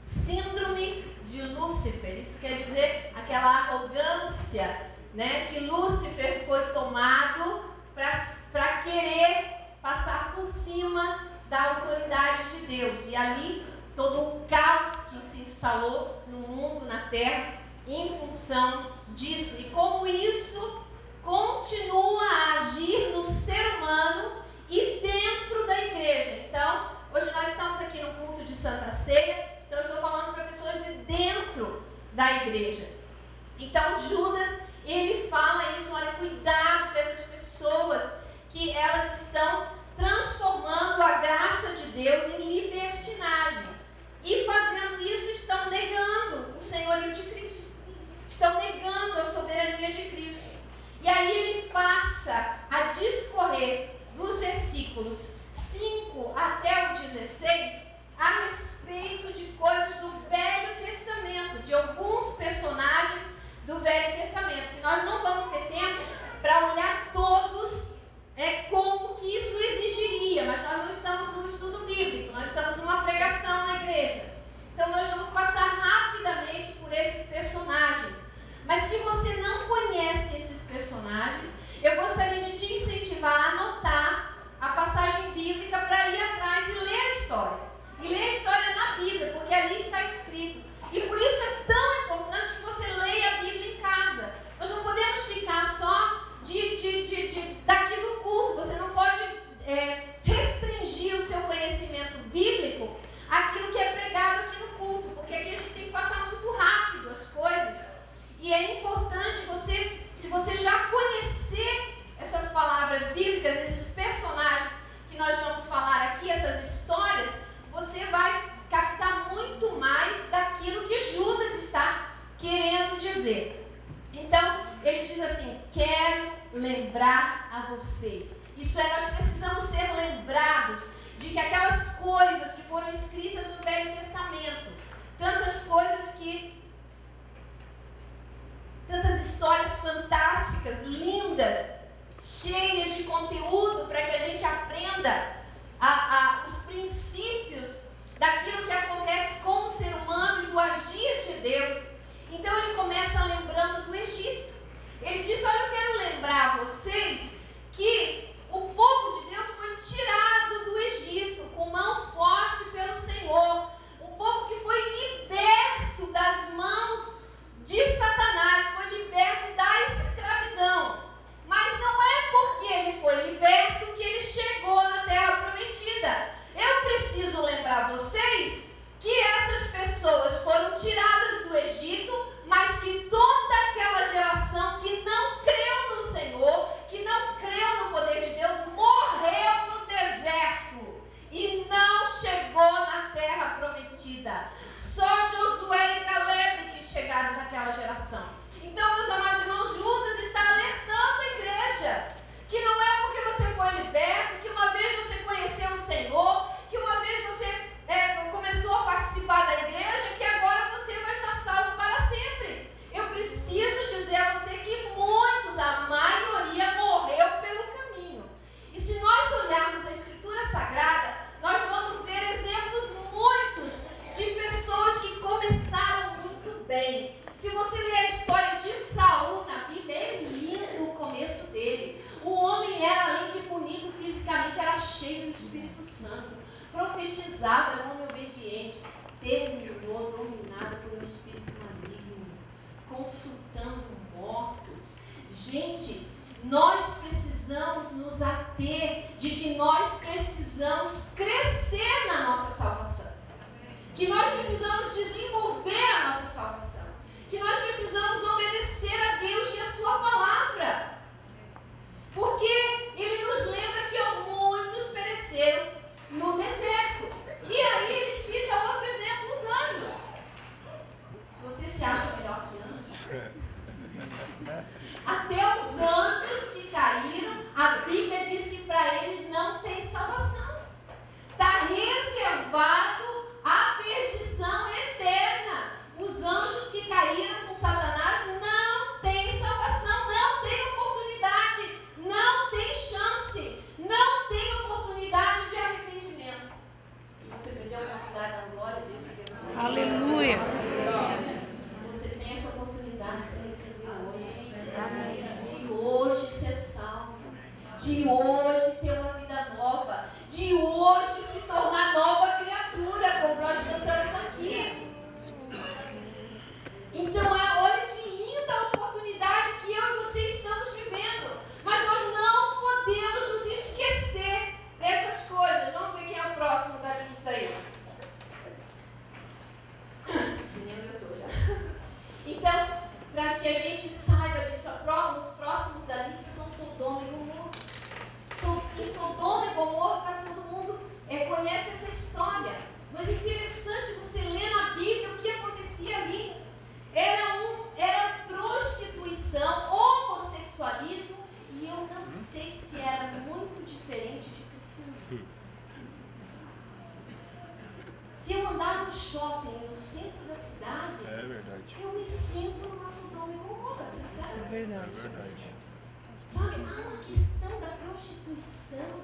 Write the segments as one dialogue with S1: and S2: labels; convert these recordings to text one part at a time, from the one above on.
S1: síndrome de Lúcifer. Isso quer dizer aquela arrogância, né, que Lúcifer foi tomado para querer passar por cima da autoridade de Deus. E ali todo o caos que se instalou no mundo, na terra, em função disso. E como isso continua a agir no ser humano e dentro da igreja. Então, hoje nós estamos aqui no culto de Santa Ceia, então eu estou falando para pessoas de dentro da igreja. Então, Judas, ele fala isso, olha, cuidado com essas pessoas que elas estão transformando a graça de Deus em libertinagem. E fazendo isso, estão negando o senhorio de Cristo. Estão negando a soberania de Cristo. E aí ele passa a discorrer dos versículos 5 até o 16 a respeito de coisas do Velho Testamento, de alguns personagens do Velho Testamento. E nós não vamos ter tempo para olhar todos como que isso exigiria, mas nós não estamos num estudo bíblico, nós estamos numa pregação na igreja. Então nós vamos passar rapidamente por esses personagens. Mas se você não conhece esses personagens, eu gostaria de te incentivar a anotar a passagem bíblica para ir atrás e ler a história. E ler a história na Bíblia, porque ali está escrito. E por isso é tão importante que você leia a Bíblia em casa. Nós não podemos ficar só daqui do culto. Você não pode restringir o seu conhecimento bíblico àquilo que é pregado aqui no culto, porque aqui a gente tem que passar muito rápido as coisas. E é importante você, se você já conhecer essas palavras bíblicas, esses personagens que nós vamos falar aqui, essas histórias, você vai captar muito mais daquilo que Judas está querendo dizer. Então, ele diz assim: quero lembrar a vocês. Isso é, nós precisamos ser lembrados de que aquelas coisas que foram escritas no Velho Testamento, tantas histórias fantásticas, lindas, cheias de conteúdo para que a gente aprenda os princípios daquilo que acontece com o ser humano e do agir de Deus. Então ele começa lembrando do Egito. Ele diz: olha, eu quero lembrar a vocês que o povo de Deus foi tirado do Egito com mão forte pelo Senhor. Um povo que foi liberto das mãos de Satanás, foi liberto da escravidão. Mas não é porque ele foi liberto que ele chegou na terra prometida. Eu preciso lembrar vocês que essas pessoas foram tiradas do Egito, mas que toda aquela geração que não creu no Senhor, que não creu no poder de Deus, morreu no deserto e não chegou na terra prometida. Só Josué e Caleb que chegaram naquela geração. Então, meus amados irmãos, Judas está alertando a igreja que não é porque você foi liberto, que uma vez você conheceu o Senhor, que uma vez você começou a participar da igreja, que agora você vai estar salvo para sempre. Eu preciso dizer a você que muitos, a maioria, morreu pelo caminho. E se nós olharmos a Escritura Sagrada, nós vamos ver exemplos muitos de pessoas que começaram muito bem. Se você ler a história de Saul na Bíblia, é lindo o começo dele. O homem era, além de bonito fisicamente, era cheio do Espírito Santo. Profetizava, era um homem obediente. Terminou dominado por um espírito maligno, consultando mortos. Gente, nós precisamos nos ater de que nós precisamos crescer na nossa salvação. Que nós precisamos desenvolver a nossa salvação. Que nós precisamos obedecer a Deus e a sua palavra. Porque ele nos lembra que muitos pereceram no deserto. E aí ele cita outro exemplo, os anjos. Se você se acha melhor que anjos, até os anjos que caíram, a Bíblia diz que para eles não tem salvação. Está reservado
S2: Aleluia.
S1: Você tem essa oportunidade de se arrepender hoje. De hoje ser salvo. De hoje ter uma vida nova. De hoje se tornar nova criatura, como nós cantamos aqui. Então, olha que linda a oportunidade que eu e você estamos vivendo. Mas nós não podemos nos esquecer dessas coisas. Vamos ver quem é o próximo da lista aí. Então, para que a gente saiba disso, os próximos da lista são Sodoma e Gomorra. Em Sodoma e Gomorra, mas todo mundo conhece essa história. Mas é interessante você ler na Bíblia o que acontecia ali. Era prostituição, homossexualismo, e eu não sei se era muito diferente de cristianismo. Se eu andar no shopping, no centro da cidade, eu me sinto numa Sodoma e Gomorra, sinceramente.
S2: É verdade.
S1: Sabe, há uma questão da prostituição.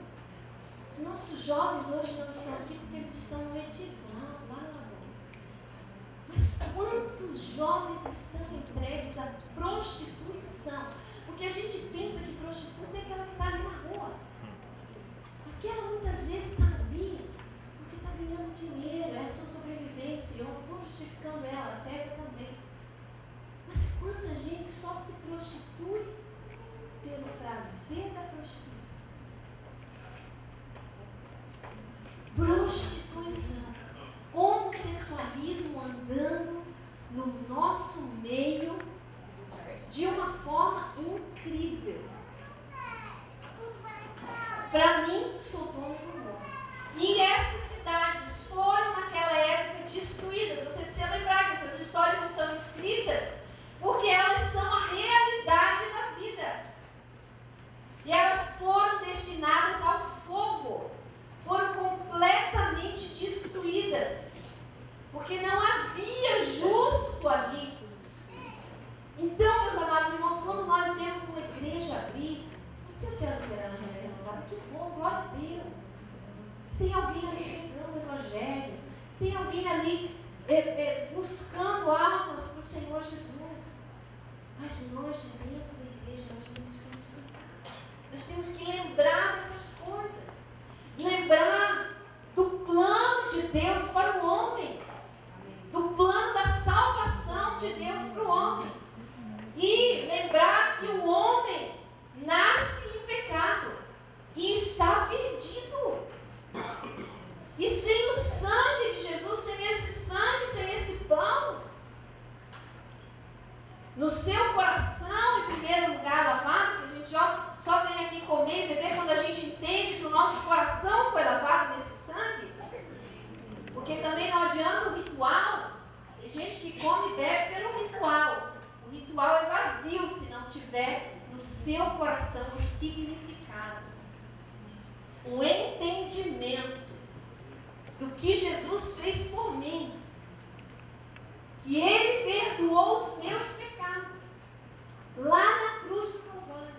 S1: Os nossos jovens hoje não estão aqui porque eles estão no retiro, lá no Lagoa. Mas quantos jovens estão entregues à prostituição? Porque a gente pensa que prostituta é aquela que está ali na rua. Aquela muitas vezes está ali porque está ganhando dinheiro, é a sua sobrevivência. Eu não estou justificando ela, a pega também. Mas quanta gente só se prostitui pelo prazer da prostituição. Prostituição, homossexualismo andando no nosso meio de uma forma incrível. Para mim, Sodoma e Gomorra. E essas cidades foram naquela época destruídas. Você precisa lembrar que essas histórias estão escritas porque elas são a realidade da vida. E elas foram destinadas ao fogo. Foram completamente destruídas. Porque não havia justo ali. Então, meus amados irmãos, quando nós vemos uma igreja abrir, não precisa ser a luterana renovada, que bom, glória a Deus. Tem alguém ali pregando o evangelho. Tem alguém ali buscando almas para o Senhor Jesus. Mas nós, de dentro da igreja, nós temos que nos cuidar. Nós temos que lembrar dessas coisas. Lembrar do plano de Deus para o homem. Do plano da salvação de Deus para o homem. E lembrar que o homem nasce em pecado e está perdido. E sem o sangue de Jesus, sem esse sangue, sem esse pão, no seu coração, em primeiro lugar, lavado, porque a gente só vem aqui comer e beber quando a gente entende que o nosso coração foi lavado nesse sangue. Porque também não adianta o ritual. Tem gente que come e bebe pelo ritual. O ritual é vazio se não tiver no seu coração o significado, o entendimento do que Jesus fez por mim. Que Ele perdoou os meus pecados lá na cruz do Calvário.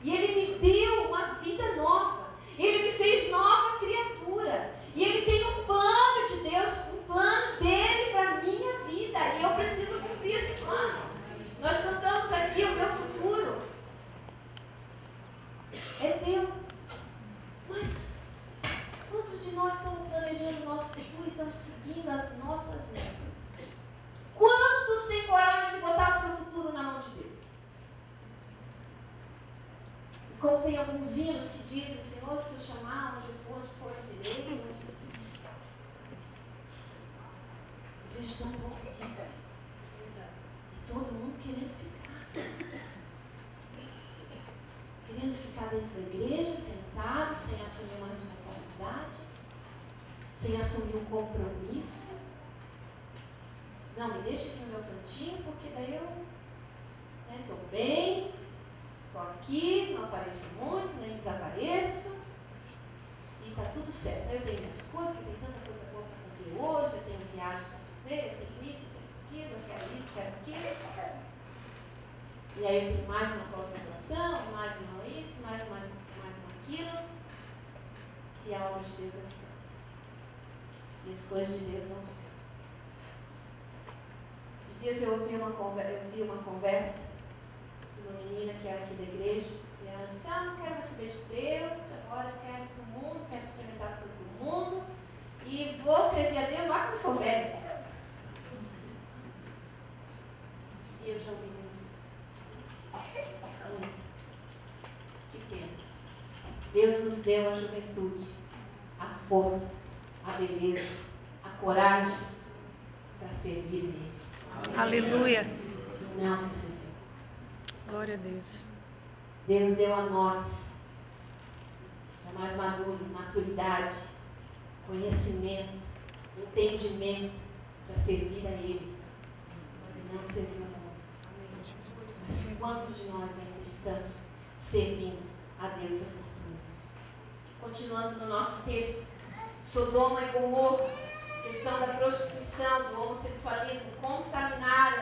S1: E Ele me deu uma vida nova. Ele me fez nova criatura. E Ele tem um plano de Deus, um plano dEle para a minha vida. E eu preciso cumprir esse plano. Nós cantamos aqui o meu futuro. É teu. Mas quantos de nós estamos planejando o nosso futuro e estamos seguindo as nossas metas? Quantos têm coragem de botar o seu futuro na mão de Deus? E como tem alguns hinos que dizem, Senhor, se tu chamar, onde for, irei, eu vejo tão poucos aqui. E todo mundo querendo ficar. Querendo ficar dentro da igreja, sentado, sem assumir uma responsabilidade, sem assumir um compromisso. Não, me deixa aqui no meu cantinho, porque daí eu estou bem, estou aqui, não apareço muito, nem desapareço, e está tudo certo. Eu tenho minhas coisas, eu tenho tanta coisa boa para fazer hoje, eu tenho viagens para fazer, eu tenho isso, eu tenho aquilo, eu quero isso, quero aquilo. E aí eu tenho mais uma pós-graduação, mais uma isso, mais uma aquilo, e a obra de Deus vai ficar. E as coisas de Deus vão ficar. dias eu vi uma conversa de uma menina que era aqui da igreja, e ela disse, não quero mais saber de Deus, agora eu quero ir para o mundo, quero experimentar as coisas do mundo, e vou servir a Deus lá quando for velha. E eu já ouvi muito isso. Que pena. Deus nos deu a juventude, a força, a beleza, a coragem para servir a Ele.
S2: Aleluia.
S1: Não servir.
S2: Glória a Deus.
S1: Deus deu a nós, para mais maduros, maturidade, conhecimento, entendimento para servir a Ele. Não servir ao mundo. Mas quantos de nós ainda estamos servindo a Deus a fortuna? Continuando no nosso texto, Sodoma e Gomorra, questão da prostituição, do homossexualismo, contaminaram